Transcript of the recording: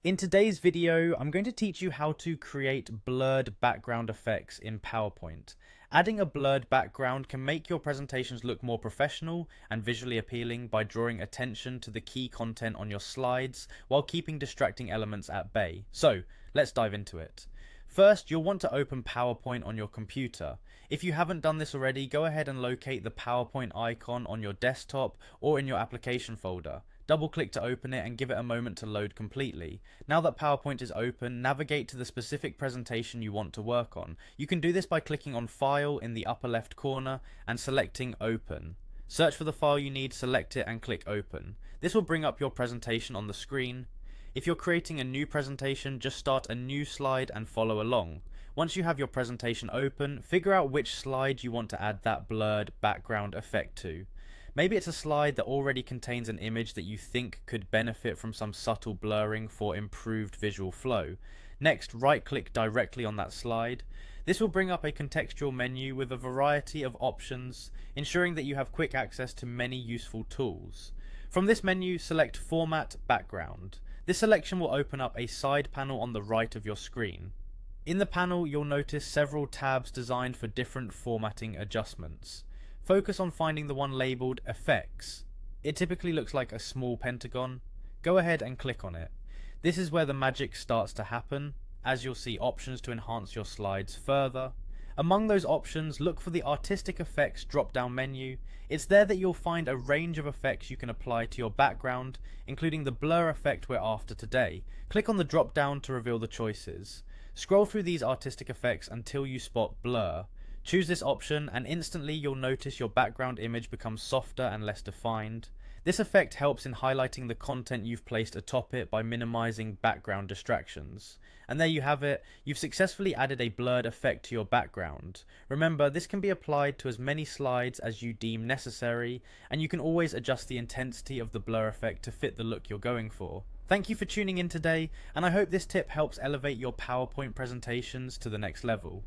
In today's video, I'm going to teach you how to create blurred background effects in PowerPoint. Adding a blurred background can make your presentations look more professional and visually appealing by drawing attention to the key content on your slides while keeping distracting elements at bay. So, let's dive into it. First, you'll want to open PowerPoint on your computer. If you haven't done this already, go ahead and locate the PowerPoint icon on your desktop or in your application folder. Double click to open it and give it a moment to load completely. Now that PowerPoint is open, navigate to the specific presentation you want to work on. You can do this by clicking on File in the upper left corner and selecting Open. Search for the file you need, select it and click Open. This will bring up your presentation on the screen. If you're creating a new presentation, just start a new slide and follow along. Once you have your presentation open, figure out which slide you want to add that blurred background effect to. Maybe it's a slide that already contains an image that you think could benefit from some subtle blurring for improved visual flow. Next, right-click directly on that slide. This will bring up a contextual menu with a variety of options, ensuring that you have quick access to many useful tools. From this menu, select Format Background. This selection will open up a side panel on the right of your screen. In the panel, you'll notice several tabs designed for different formatting adjustments. Focus on finding the one labelled Effects. It typically looks like a small pentagon. Go ahead and click on it. This is where the magic starts to happen, as you'll see options to enhance your slides further. Among those options, look for the Artistic Effects drop-down menu. It's there that you'll find a range of effects you can apply to your background, including the blur effect we're after today. Click on the drop-down to reveal the choices. Scroll through these artistic effects until you spot Blur. Choose this option and instantly you'll notice your background image becomes softer and less defined. This effect helps in highlighting the content you've placed atop it by minimizing background distractions. And there you have it, you've successfully added a blurred effect to your background. Remember, this can be applied to as many slides as you deem necessary, and you can always adjust the intensity of the blur effect to fit the look you're going for. Thank you for tuning in today, and I hope this tip helps elevate your PowerPoint presentations to the next level.